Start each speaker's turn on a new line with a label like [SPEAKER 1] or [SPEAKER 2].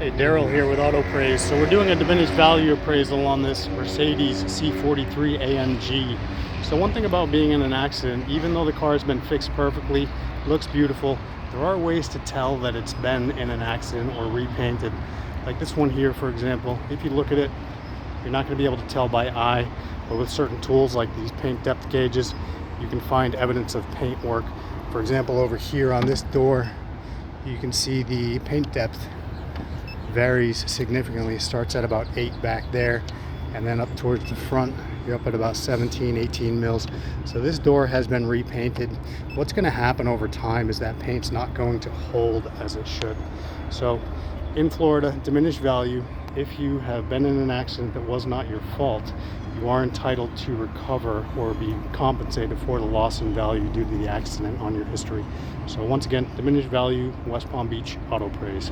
[SPEAKER 1] Hey, Daryl here with AutoPraise. So we're doing a diminished value appraisal on this Mercedes C43 AMG. So one thing about being in an accident, even though the car has been fixed perfectly, looks beautiful, there are ways to tell that it's been in an accident or repainted. Like this one here, for example, if you look at it, you're not going to be able to tell by eye, but with certain tools like these paint depth gauges, you can find evidence of paint work. For example, over here on this door, you can see the paint depth varies significantly. It starts at about 8 back there, and then up towards the front you're up at about 17, 18 mils. So this door has been repainted. What's going to happen over time is that paint's not going to hold as it should. So in Florida, diminished value, if you have been in an accident that was not your fault, you are entitled to recover or be compensated for the loss in value due to the accident on your history. So once again, diminished value, West Palm Beach, AutoPraise.